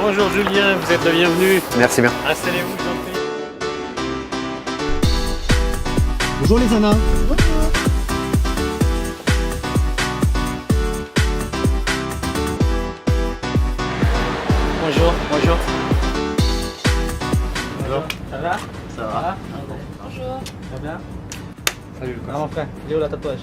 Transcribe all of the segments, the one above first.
Bonjour Julien, vous êtes le bienvenu. Merci bien. Installez-vous, je vous en prie. Bonjour les Anna. Bonjour, bonjour. Bonjour. Ça va? Ça va? Bonjour. Ça va bien? Salut Lucas. Ah mon frère, il est où la tatouage?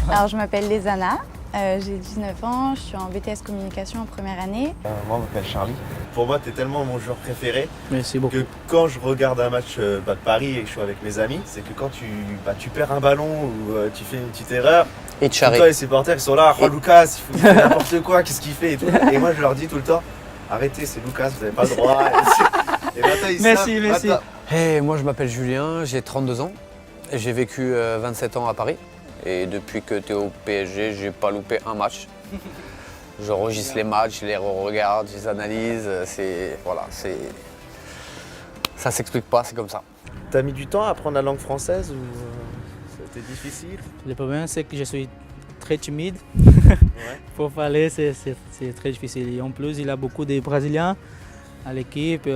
Alors je m'appelle Lézana, j'ai 19 ans, je suis en BTS communication en première année. Moi, je m'appelle Charlie. Pour moi, tu es tellement mon joueur préféré Merci beaucoup. que quand je regarde un match de Paris et que je suis avec mes amis, c'est que quand tu perds un ballon ou tu fais une petite erreur, Et tout le temps les supporters ils sont là, oh Lucas, il fait n'importe quoi, qu'est-ce qu'il fait et tout. Et moi je leur dis tout le temps, arrêtez, c'est Lucas, vous n'avez pas le droit. Et maintenant ils Merci, savent. merci. Attends. Hey, moi, je m'appelle Julien, j'ai 32 ans. J'ai vécu 27 ans à Paris. Et depuis que tu es au PSG, j'ai pas loupé un match. J'enregistre les matchs, je les regarde, je les analyse. Ça s'explique pas, c'est comme ça. T'as mis du temps à apprendre la langue française ou c'était difficile? Le problème, c'est que je suis très timide. Ouais. Pour parler, c'est très difficile. Et en plus, il y a beaucoup de Brésiliens à l'équipe.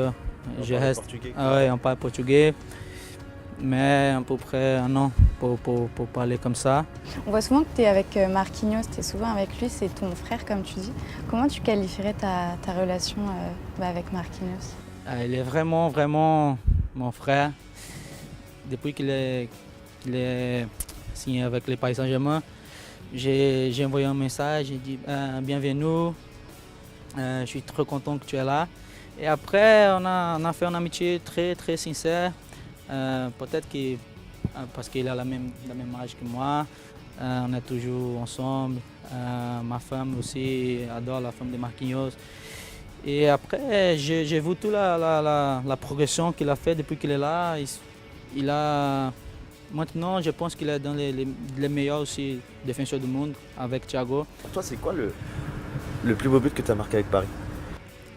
Je parle reste. portugais. Ah ouais, on parle portugais. Mais à peu près un an pour parler comme ça. On voit souvent que tu es avec Marquinhos, tu es souvent avec lui, c'est ton frère comme tu dis. Comment tu qualifierais ta relation avec Marquinhos? Il est vraiment, vraiment mon frère. Depuis qu'il est signé avec les Paris Saint-Germain, j'ai envoyé un message, j'ai dit bienvenue, je suis très content que tu es là. Et après, on a fait une amitié très, très sincère. Peut-être que parce qu'il a la même âge que moi, on est toujours ensemble. Ma femme aussi adore la femme de Marquinhos. Et après, j'ai vu toute la progression qu'il a fait depuis qu'il est là. Maintenant, je pense qu'il est dans les meilleurs aussi défenseurs du monde avec Thiago. Pour toi, c'est quoi le plus beau but que tu as marqué avec Paris?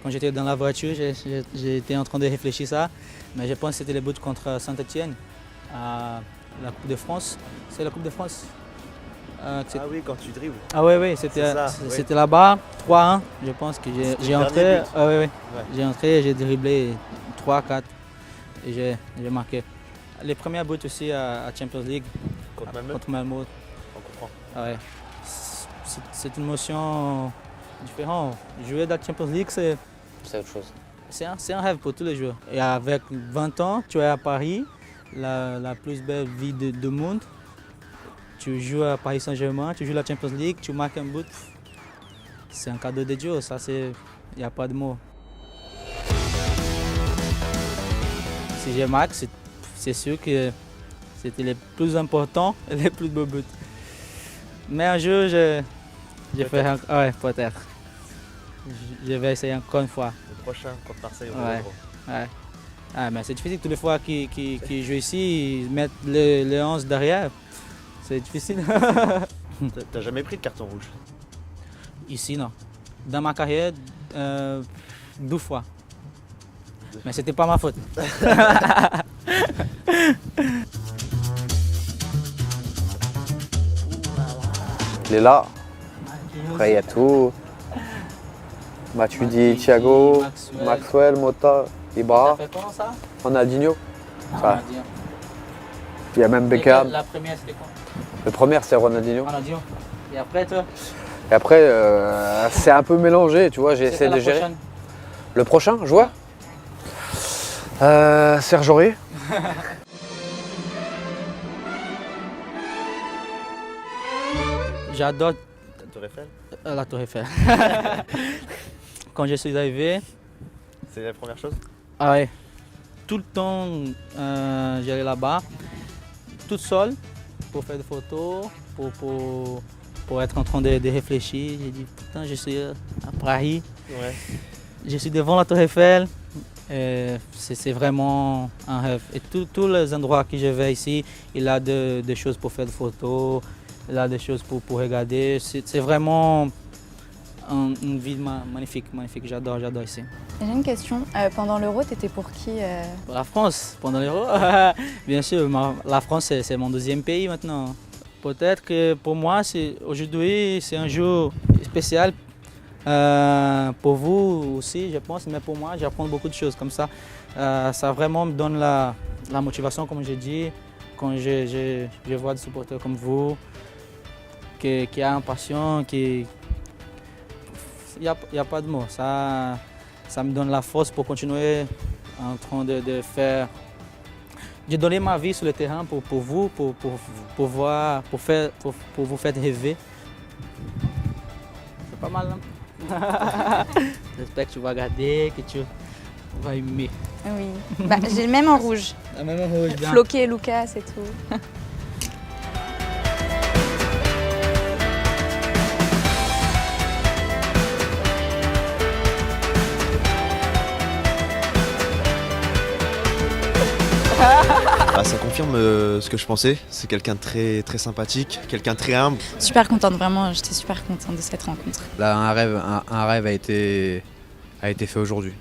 Quand j'étais dans la voiture, j'étais en train de réfléchir ça, mais je pense que c'était le but contre Saint-Etienne à la Coupe de France. C'est la Coupe de France. Ah oui, quand tu dribbles. Ah oui, c'était C'est ça, oui. c'était là-bas, 3-1. Je pense que C'était j'ai le entré. dernier but. Ah oui, Ouais. j'ai entré, j'ai dribblé 3-4 et j'ai marqué. Les premiers buts aussi à Champions League Contre Malmö, contre Malmö. on comprend. Ah ouais. C'est une émotion différente. Jouer dans la Champions League, c'est C'est autre chose. C'est un rêve pour tous les joueurs. Et avec 20 ans, tu es à Paris, la plus belle vie du monde. Tu joues à Paris Saint-Germain, tu joues la Champions League, tu marques un but. C'est un cadeau de Dieu, ça il n'y a pas de mots. Si je marque, c'est sûr que c'était le plus important et le plus beau but. Mais un jour, je fais ouais, peut-être. Je vais essayer encore une fois. Le prochain contre Marseille au Ouais. Vélodrome. Ouais. Ah, mais c'est difficile toutes les fois qu'ils jouent ici, ils mettent les 11 derrière. C'est difficile. T'as jamais pris de carton rouge? Ici, non. Dans ma carrière, 2 fois. Mais c'était pas ma faute. Il est là. Après, il y a tout. Matuidi, Thiago, Maxwell, Mota, Ibra, Ça fait comment ça? Ronaldinho. Ça. Il y a même Beckham. La première, c'était quoi? Le premier, c'est Ronaldinho. Ronaldinho. Et après, toi? Et après, c'est un peu mélangé, tu vois, j'ai essayé de la gérer. prochaine? Le prochain joueur Serge Aurier. J'adore La Tour Eiffel? la Tour Eiffel. Quand je suis arrivé, C'est la première chose? ah ouais, tout le temps, j'allais là-bas, toute seule, pour faire des photos, pour être en train de réfléchir. J'ai dit, putain, je suis à Paris, Ouais. je suis devant la Tour Eiffel. C'est vraiment un rêve. Et tous les endroits que je vais ici, il y a des choses pour faire des photos, il y a des choses pour regarder. C'est vraiment une ville magnifique, magnifique. J'adore ici. J'ai une question, pendant l'Euro, tu étais pour qui La France, pendant l'Euro, bien sûr, la France c'est mon deuxième pays maintenant. Peut-être que pour moi, aujourd'hui, c'est un jour spécial pour vous aussi, je pense, mais pour moi, j'apprends beaucoup de choses comme ça. Ça vraiment me donne la motivation, comme j'ai dit, quand je vois des supporters comme vous, qui a une passion, il n'y a pas de mots. Ça me donne la force pour continuer en train de donner ma vie sur le terrain pour vous, pour vous faire rêver. C'est pas mal, non? J'espère que tu vas regarder, que tu vas aimer. Oui. Bah, j'ai le même en rouge. La même rouge, bien. Floqué, Lucas, c'est tout. Ah, ça confirme ce que je pensais. C'est quelqu'un de très, très sympathique, quelqu'un de très humble. Super contente, vraiment, j'étais super contente de cette rencontre. Là, un rêve a été fait aujourd'hui.